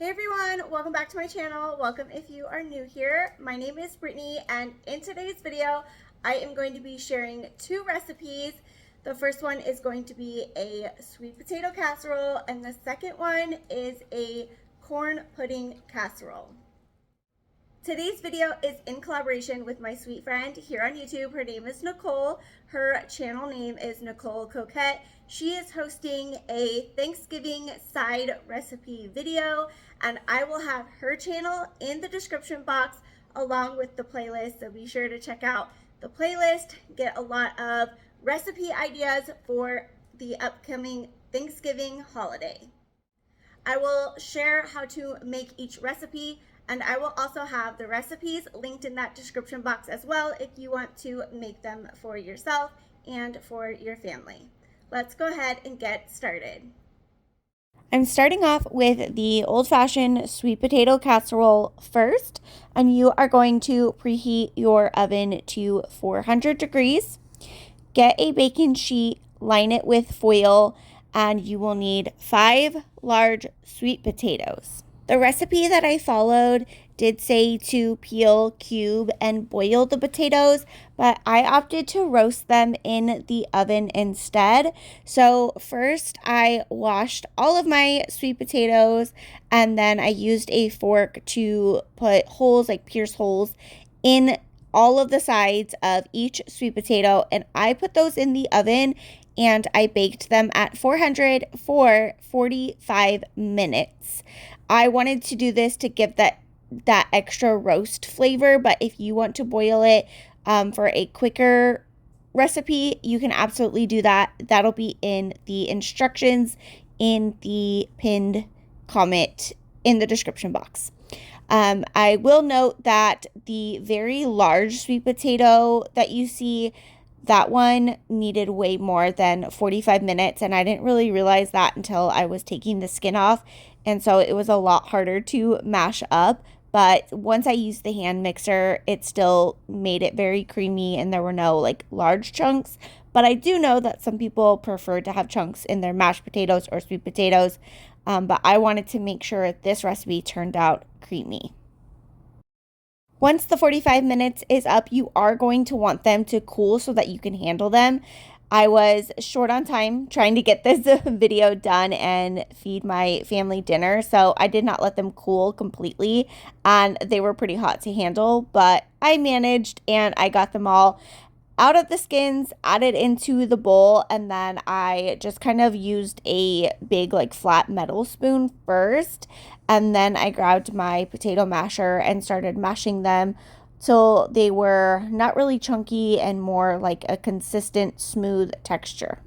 Hey everyone, welcome back to my channel. Welcome if you are new here. My name is Brittany, and in today's video, I am going to be sharing two recipes. The first one is going to be a sweet potato casserole, and the second one is a corn pudding casserole. Today's video is in collaboration with my sweet friend here on YouTube. Her name is Nicole. Her channel name is Nicole Coquette. She is hosting a Thanksgiving side recipe video, and I will have her channel in the description box along with the playlist. So be sure to check out the playlist, get a lot of recipe ideas for the upcoming Thanksgiving holiday. I will share how to make each recipe, and I will also have the recipes linked in that description box as well if you want to make them for yourself and for your family. Let's go ahead and get started. I'm starting off with the old-fashioned sweet potato casserole first, and you are going to preheat your oven to 400 degrees. Get a baking sheet, line it with foil, and you will need 5 large sweet potatoes. The recipe that I followed did say to peel, cube, and boil the potatoes, but I opted to roast them in the oven instead. So first I washed all of my sweet potatoes, and then I used a fork to put holes, like pierce holes, in all of the sides of each sweet potato, and I put those in the oven and I baked them at 400 for 45 minutes. I wanted to do this to give that extra roast flavor, but if you want to boil it for a quicker recipe, you can absolutely do that. That'll be in the instructions in the pinned comment in the description box. I will note that the very large sweet potato that you see, that one needed way more than 45 minutes, and I didn't really realize that until I was taking the skin off, and so it was a lot harder to mash up. But once I used the hand mixer, it still made it very creamy, and there were no like large chunks. But I do know that some people prefer to have chunks in their mashed potatoes or sweet potatoes, but I wanted to make sure this recipe turned out creamy. Once the 45 minutes is up, you are going to want them to cool so that you can handle them. I was short on time trying to get this video done and feed my family dinner, so I did not let them cool completely, and they were pretty hot to handle, but I managed and I got them all out of the skins, added into the bowl, and then I just kind of used a big like flat metal spoon first, and then I grabbed my potato masher and started mashing them till they were not really chunky and more like a consistent, smooth texture.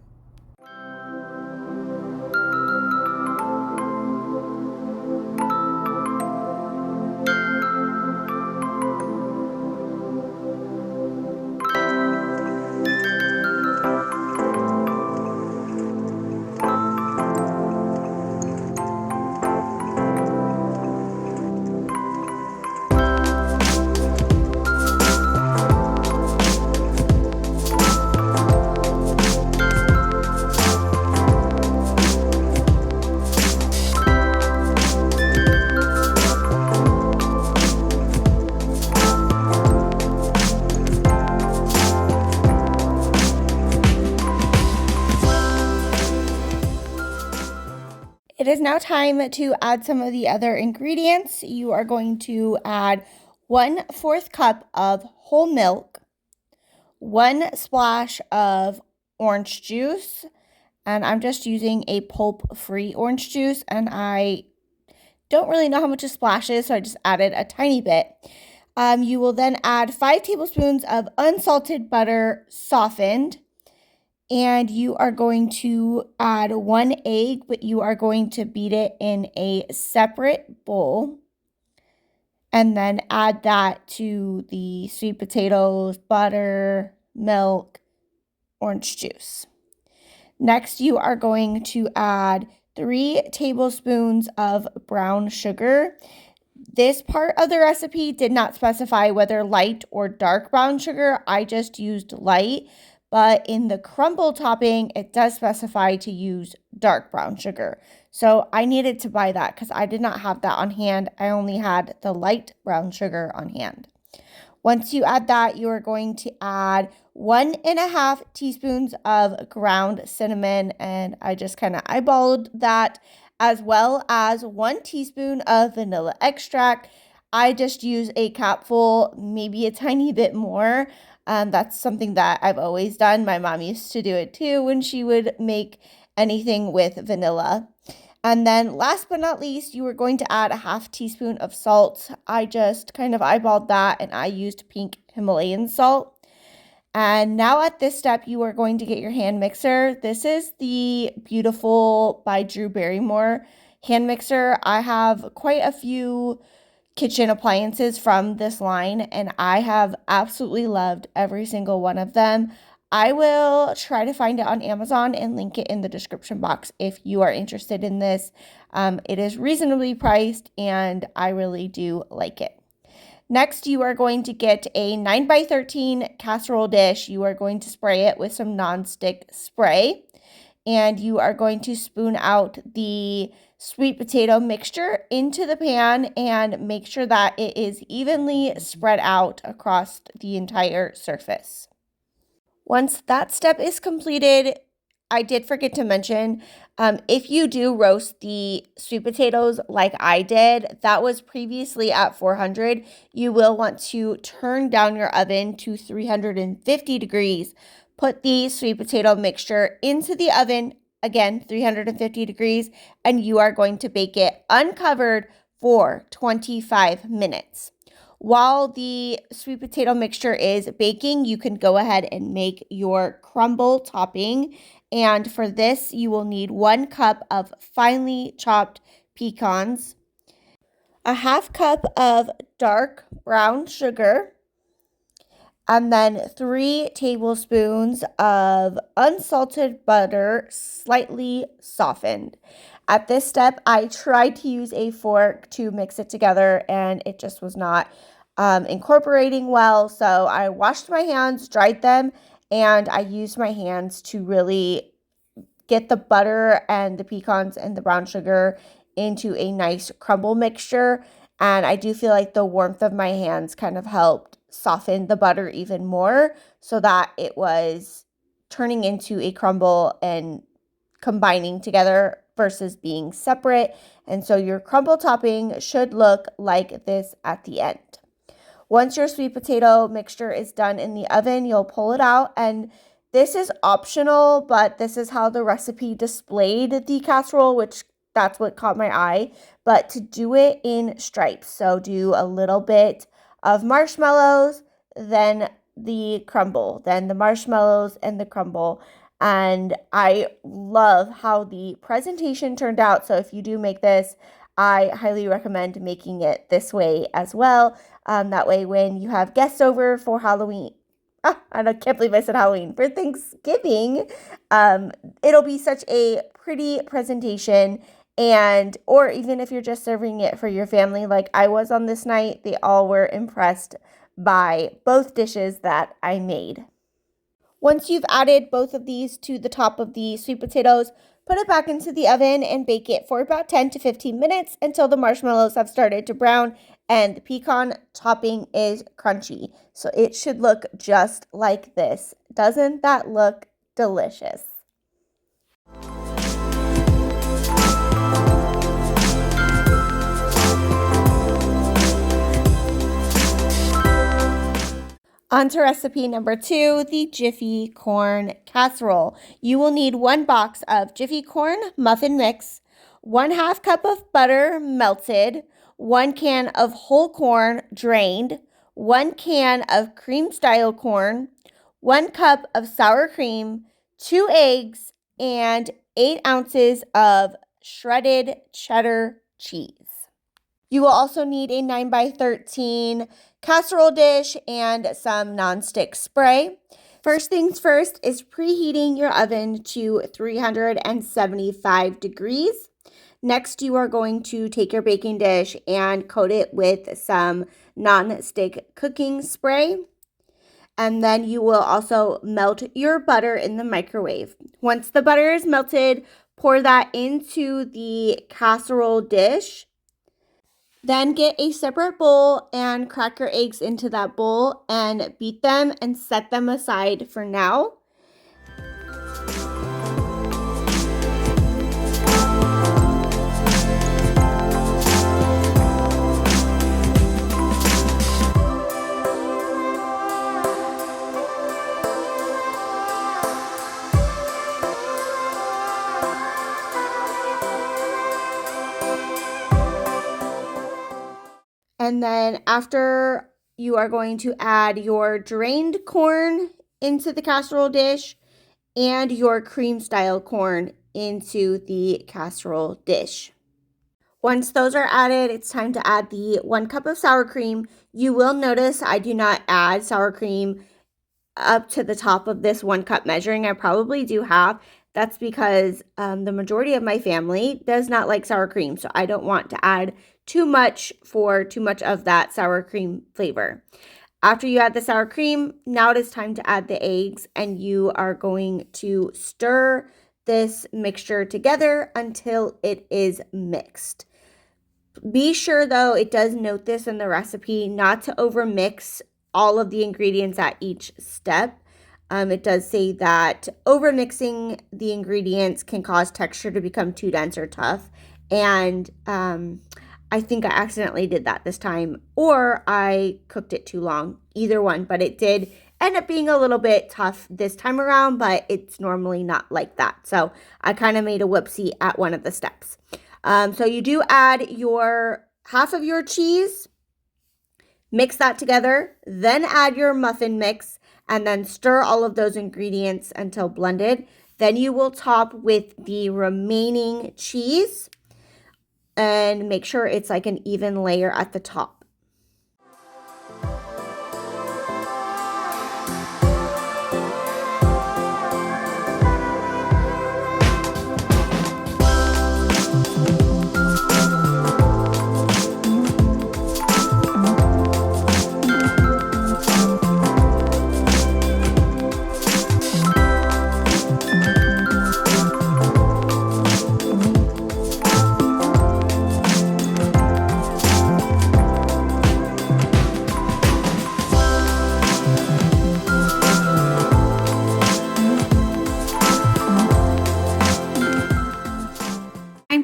It is now time to add some of the other ingredients. You are going to add 1/4 cup of whole milk, 1 splash of orange juice, and I'm just using a pulp-free orange juice, and I don't really know how much a splash is, so I just added a tiny bit. You will then add 5 tablespoons of unsalted butter softened, and you are going to add 1 egg, but you are going to beat it in a separate bowl. And then add that to the sweet potatoes, butter, milk, orange juice. Next, you are going to add 3 tablespoons of brown sugar. This part of the recipe did not specify whether light or dark brown sugar. I just used light. But in the crumble topping, it does specify to use dark brown sugar. So I needed to buy that because I did not have that on hand. I only had the light brown sugar on hand. Once you add that, you are going to add 1.5 teaspoons of ground cinnamon, and I just kind of eyeballed that, as well as 1 teaspoon of vanilla extract. I just use a capful, maybe a tiny bit more. That's something that I've always done. My mom used to do it too when she would make anything with vanilla. And then last but not least, you are going to add a 1/2 teaspoon of salt. I just kind of eyeballed that, and I used pink Himalayan salt. And now at this step, you are going to get your hand mixer. This is the Beautiful by Drew Barrymore hand mixer. I have quite a few kitchen appliances from this line, and I have absolutely loved every single one of them. I will try to find it on Amazon and link it in the description box if you are interested in this. It is reasonably priced, and I really do like it. Next, you are going to get a 9x13 casserole dish. You are going to spray it with some nonstick spray, and you are going to spoon out the sweet potato mixture into the pan and make sure that it is evenly spread out across the entire surface. Once that step is completed, I did forget to mention, if you do roast the sweet potatoes like I did, that was previously at 400, you will want to turn down your oven to 350 degrees. Put the sweet potato mixture into the oven, again, 350 degrees, and you are going to bake it uncovered for 25 minutes. While the sweet potato mixture is baking, you can go ahead and make your crumble topping. And for this, you will need 1 cup of finely chopped pecans, a 1/2 cup of dark brown sugar, and then 3 tablespoons of unsalted butter, slightly softened. At this step, I tried to use a fork to mix it together, and it just was not incorporating well. So I washed my hands, dried them, and I used my hands to really get the butter and the pecans and the brown sugar into a nice crumble mixture. And I do feel like the warmth of my hands kind of helped soften the butter even more so that it was turning into a crumble and combining together versus being separate. And so your crumble topping should look like this at the end. Once your sweet potato mixture is done in the oven, you'll pull it out, and this is optional, but this is how the recipe displayed the casserole, which that's what caught my eye. But to do it in stripes, so do a little bit of marshmallows, then the crumble, then the marshmallows and the crumble. And I love how the presentation turned out. So if you do make this, I highly recommend making it this way as well. That way when you have guests over for Halloween, I can't believe I said Halloween, for Thanksgiving, it'll be such a pretty presentation. And, or even if you're just serving it for your family like I was on this night, they all were impressed by both dishes that I made. Once you've added both of these to the top of the sweet potatoes, put it back into the oven and bake it for about 10 to 15 minutes until the marshmallows have started to brown and the pecan topping is crunchy. So it should look just like this. Doesn't that look delicious? On to recipe number 2, the Jiffy Corn Casserole. You will need 1 box of Jiffy Corn muffin mix, 1/2 cup of butter melted, 1 can of whole corn drained, 1 can of cream style corn, 1 cup of sour cream, 2 eggs, and 8 ounces of shredded cheddar cheese. You will also need a 9x13 casserole dish and some nonstick spray. First things first is preheating your oven to 375 degrees. Next, you are going to take your baking dish and coat it with some nonstick cooking spray. And then you will also melt your butter in the microwave. Once the butter is melted, Pour that into the casserole dish. Then get a separate bowl and crack your eggs into that bowl and beat them and set them aside for now. And then after, you are going to add your drained corn into the casserole dish and your cream style corn into the casserole dish. Once those are added, it's time to add the 1 cup of sour cream. You will notice I do not add sour cream up to the top of this 1 cup measuring. I probably do half. That's because the majority of my family does not like sour cream, so I don't want to add too much of that sour cream flavor. After you add the sour cream, now it is time to add the eggs, and you are going to stir this mixture together until it is mixed. Be sure, though, it does note this in the recipe, not to overmix all of the ingredients at each step. It does say that overmixing the ingredients can cause texture to become too dense or tough. And I think I accidentally did that this time, or I cooked it too long. Either one, but it did end up being a little bit tough this time around, but it's normally not like that. So I kind of made a whoopsie at one of the steps. So you do add your half of your cheese, mix that together, then add your muffin mix, and then stir all of those ingredients until blended. Then you will top with the remaining cheese and make sure it's like an even layer at the top.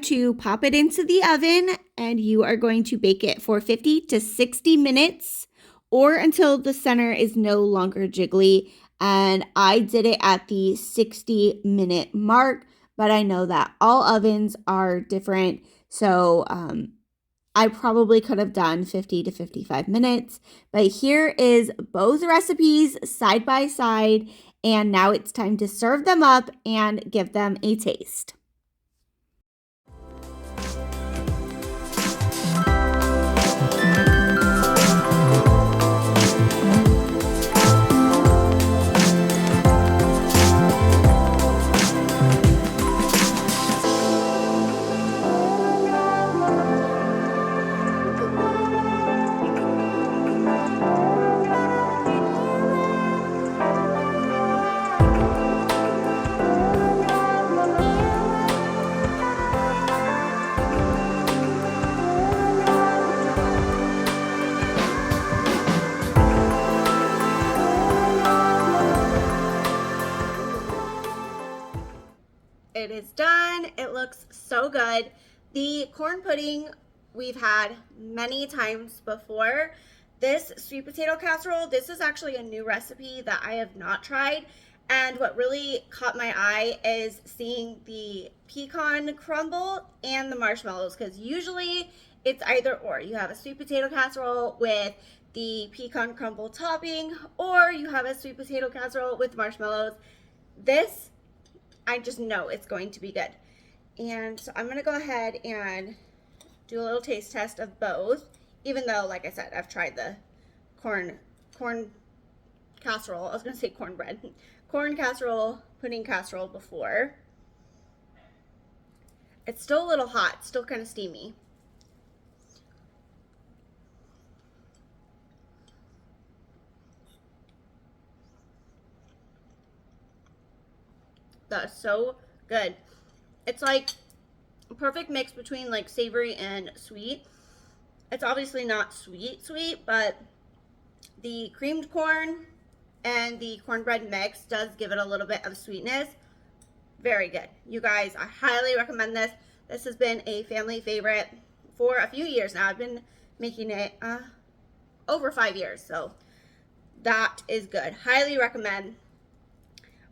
To pop it into the oven, and you are going to bake it for 50 to 60 minutes or until the center is no longer jiggly. And I did it at the 60-minute mark, but I know that all ovens are different, so I probably could have done 50 to 55 minutes. But here is both recipes side by side, and now it's time to serve them up and give them a taste. It is done. It looks so good. The corn pudding we've had many times before. This sweet potato casserole, this is actually a new recipe that I have not tried. And what really caught my eye is seeing the pecan crumble and the marshmallows, because usually it's either or. You have a sweet potato casserole with the pecan crumble topping, or you have a sweet potato casserole with marshmallows. This, I just know it's going to be good. And so I'm going to go ahead and do a little taste test of both, even though, like I said, I've tried the corn casserole. I was going to say cornbread. Corn casserole, pudding casserole before. It's still a little hot, still kind of steamy. That's so good. It's like a perfect mix between like savory and sweet. It's obviously not sweet, but the creamed corn and the cornbread mix does give it a little bit of sweetness. Very good. You guys, I highly recommend this. This has been a family favorite for a few years now. I've been making it over 5 years, so that is good. Highly recommend.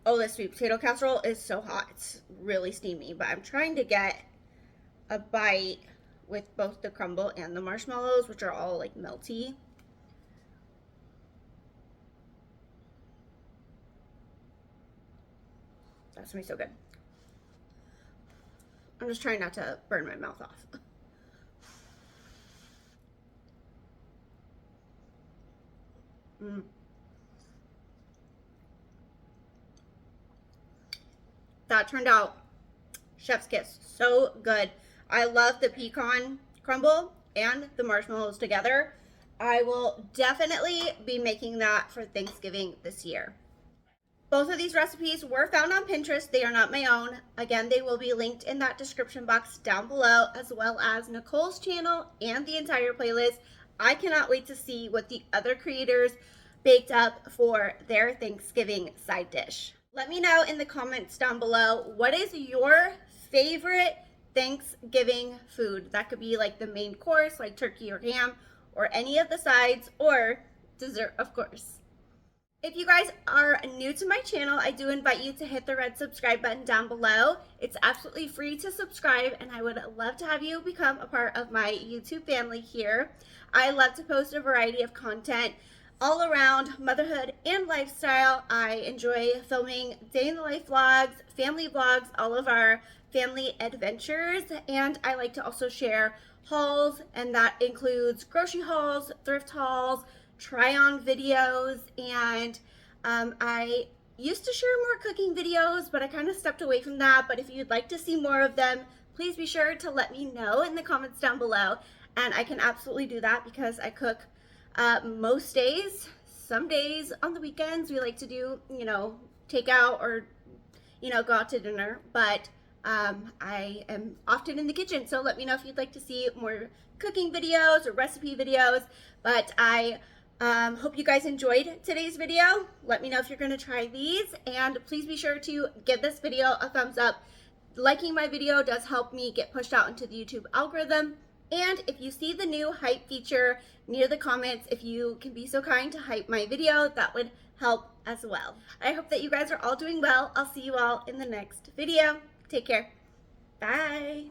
Oh, this sweet potato casserole is so hot. It's really steamy, but I'm trying to get a bite with both the crumble and the marshmallows, which are all like melty. That's gonna be so good. I'm just trying not to burn my mouth off. That turned out chef's kiss. So good. I love the pecan crumble and the marshmallows together. I will definitely be making that for Thanksgiving this year. Both of these recipes were found on Pinterest. They are not my own. Again, they will be linked in that description box down below, as well as Nicole's channel and the entire playlist. I cannot wait to see what the other creators baked up for their Thanksgiving side dish. Let me know in the comments down below, what is your favorite Thanksgiving food? That could be like the main course, like turkey or ham, or any of the sides, or dessert, of course. If you guys are new to my channel, I do invite you to hit the red subscribe button down below. It's absolutely free to subscribe, and I would love to have you become a part of my YouTube family here. I love to post a variety of content all around motherhood and lifestyle. I enjoy filming day in the life vlogs, family vlogs, all of our family adventures, and I like to also share hauls, and that includes grocery hauls, thrift hauls, try on videos, and I used to share more cooking videos, but I kind of stepped away from that. But if you'd like to see more of them, please be sure to let me know in the comments down below, and I can absolutely do that because I cook most days. Some days on the weekends we like to do, you know, takeout or, you know, go out to dinner, but I am often in the kitchen, so let me know if you'd like to see more cooking videos or recipe videos. But I hope you guys enjoyed today's video. Let me know if you're going to try these, and please be sure to give this video a thumbs up. Liking my video does help me get pushed out into the YouTube algorithm. And if you see the new hype feature near the comments, if you can be so kind to hype my video, that would help as well. I hope that you guys are all doing well. I'll see you all in the next video. Take care. Bye.